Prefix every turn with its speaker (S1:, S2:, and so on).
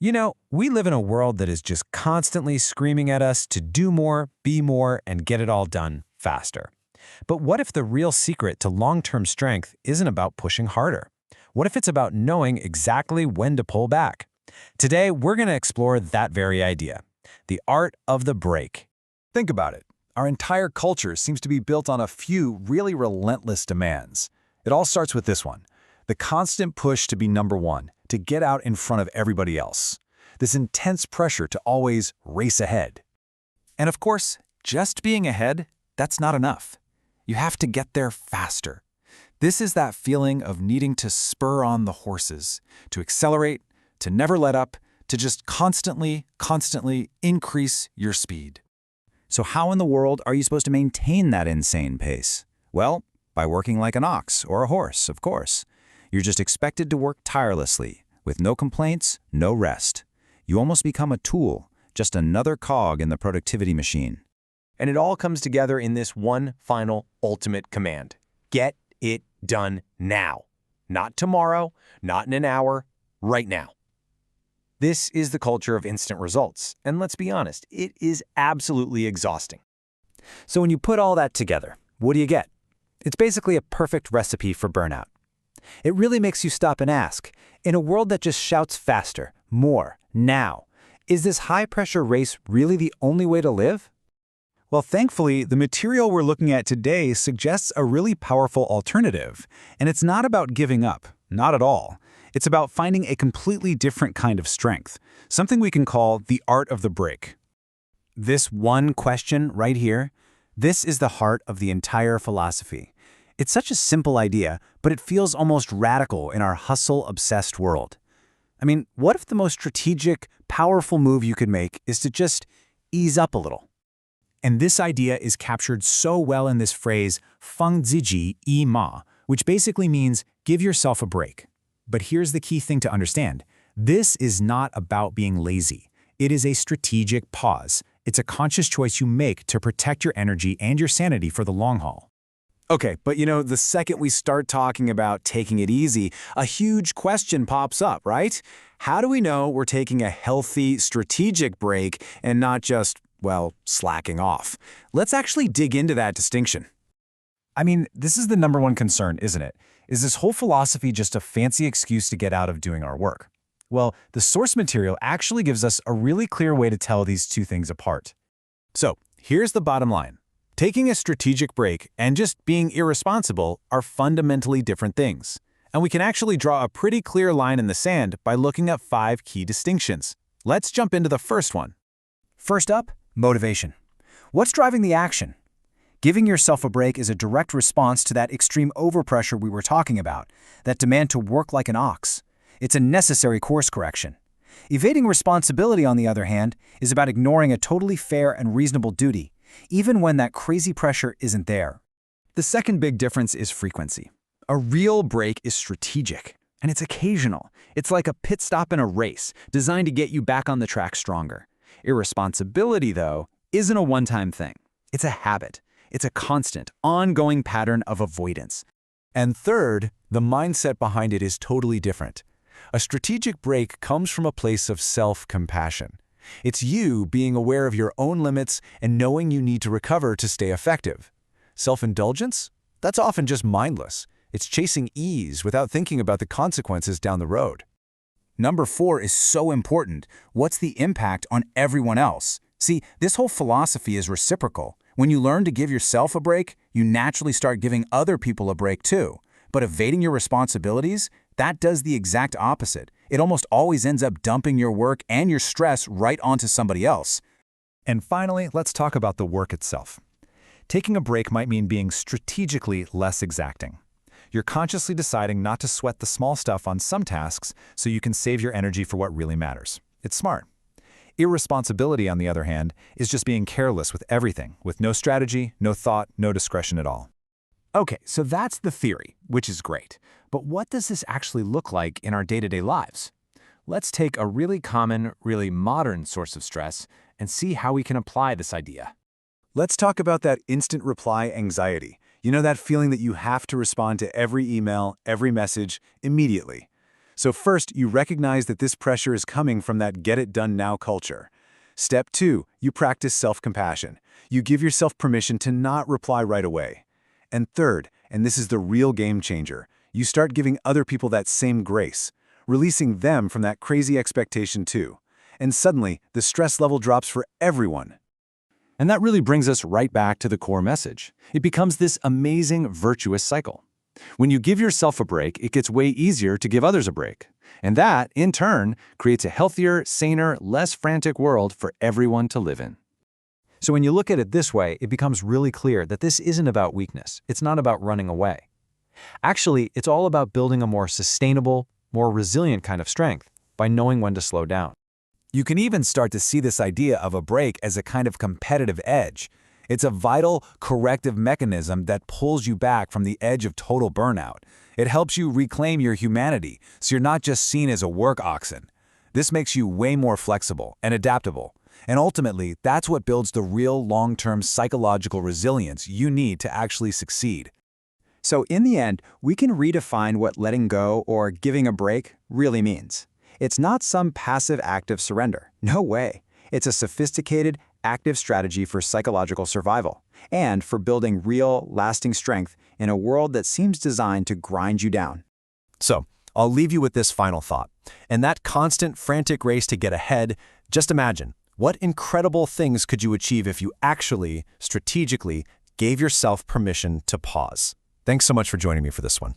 S1: You know, we live in a world that is just constantly screaming at us to do more, be more, and get it all done faster. But what if the real secret to long-term strength isn't about pushing harder? What if it's about knowing exactly when to pull back? Today, we're going to explore that very idea, the art of the break.
S2: Think about it. Our entire culture seems to be built on a few really relentless demands. It all starts with this one, the constant push to be number one, to get out in front of everybody else. This intense pressure to always race ahead. And of course, just being ahead, that's not enough. You have to get there faster. This is that feeling of needing to spur on the horses, to accelerate, to never let up, to just constantly increase your speed. So how in the world are you supposed to maintain that insane pace? Well, by working like an ox or a horse, of course. You're just expected to work tirelessly, with no complaints, no rest. You almost become a tool, just another cog in the productivity machine.
S1: And it all comes together in this one final, ultimate command. Get it done now. Not tomorrow, not in an hour, right now. This is the culture of instant results, and let's be honest, it is absolutely exhausting.
S3: So when you put all that together, what do you get? It's basically a perfect recipe for burnout. It really makes you stop and ask, in a world that just shouts faster, more, now, is this high-pressure race really the only way to live?
S2: Well, thankfully, the material we're looking at today suggests a really powerful alternative. And it's not about giving up, not at all. It's about finding a completely different kind of strength, something we can call the art of the break.
S3: This one question right here, this is the heart of the entire philosophy. It's such a simple idea, but it feels almost radical in our hustle-obsessed world. I mean, what if the most strategic, powerful move you could make is to just ease up a little?
S2: And this idea is captured so well in this phrase, feng ziji yi ma, which basically means give yourself a break. But here's the key thing to understand. This is not about being lazy. It is a strategic pause. It's a conscious choice you make to protect your energy and your sanity for the long haul. Okay, but the second we start talking about taking it easy, a huge question pops up, right? How do we know we're taking a healthy, strategic break and not just, well, slacking off? Let's actually dig into that distinction. I mean, this is the number one concern, isn't it? Is this whole philosophy just a fancy excuse to get out of doing our work? Well, the source material actually gives us a really clear way to tell these two things apart. So, here's the bottom line. Taking a strategic break and just being irresponsible are fundamentally different things. And we can actually draw a pretty clear line in the sand by looking at 5 key distinctions. Let's jump into the first one.
S3: First up, motivation. What's driving the action? Giving yourself a break is a direct response to that extreme overpressure we were talking about, that demand to work like an ox. It's a necessary course correction. Evading responsibility, on the other hand, is about ignoring a totally fair and reasonable duty, even when that crazy pressure isn't there.
S2: The second big difference is frequency. A real break is strategic, and it's occasional. It's like a pit stop in a race, designed to get you back on the track stronger. Irresponsibility, though, isn't a one-time thing. It's a habit. It's a constant, ongoing pattern of avoidance. And third, the mindset behind it is totally different. A strategic break comes from a place of self-compassion. It's you being aware of your own limits and knowing you need to recover to stay effective. Self-indulgence? That's often just mindless. It's chasing ease without thinking about the consequences down the road. Number 4 is so important. What's the impact on everyone else? See, this whole philosophy is reciprocal. When you learn to give yourself a break, you naturally start giving other people a break too. But evading your responsibilities, that does the exact opposite. It almost always ends up dumping your work and your stress right onto somebody else. And finally, let's talk about the work itself. Taking a break might mean being strategically less exacting. You're consciously deciding not to sweat the small stuff on some tasks so you can save your energy for what really matters. It's smart. Irresponsibility, on the other hand, is just being careless with everything, with no strategy, no thought, no discretion at all. Okay, so that's the theory, which is great. But what does this actually look like in our day-to-day lives? Let's take a really common, really modern source of stress and see how we can apply this idea. Let's talk about that instant reply anxiety. You know, that feeling that you have to respond to every email, every message, immediately.
S1: So first, you recognize that this pressure is coming from that get-it-done-now culture. Step 2, you practice self-compassion. You give yourself permission to not reply right away. And third, and this is the real game changer, you start giving other people that same grace, releasing them from that crazy expectation too. And suddenly, the stress level drops for everyone.
S2: And that really brings us right back to the core message. It becomes this amazing, virtuous cycle. When you give yourself a break, it gets way easier to give others a break. And that, in turn, creates a healthier, saner, less frantic world for everyone to live in.
S3: So when you look at it this way, it becomes really clear that this isn't about weakness. It's not about running away. Actually, it's all about building a more sustainable, more resilient kind of strength by knowing when to slow down.
S1: You can even start to see this idea of a break as a kind of competitive edge. It's a vital, corrective mechanism that pulls you back from the edge of total burnout. It helps you reclaim your humanity, so you're not just seen as a work oxen. This makes you way more flexible and adaptable. And ultimately, that's what builds the real long-term psychological resilience you need to actually succeed.
S3: So in the end, we can redefine what letting go or giving a break really means. It's not some passive act of surrender. No way. It's a sophisticated, active strategy for psychological survival and for building real, lasting strength in a world that seems designed to grind you down.
S1: So, I'll leave you with this final thought. In that constant, frantic race to get ahead, just imagine, what incredible things could you achieve if you actually, strategically, gave yourself permission to pause? Thanks so much for joining me for this one.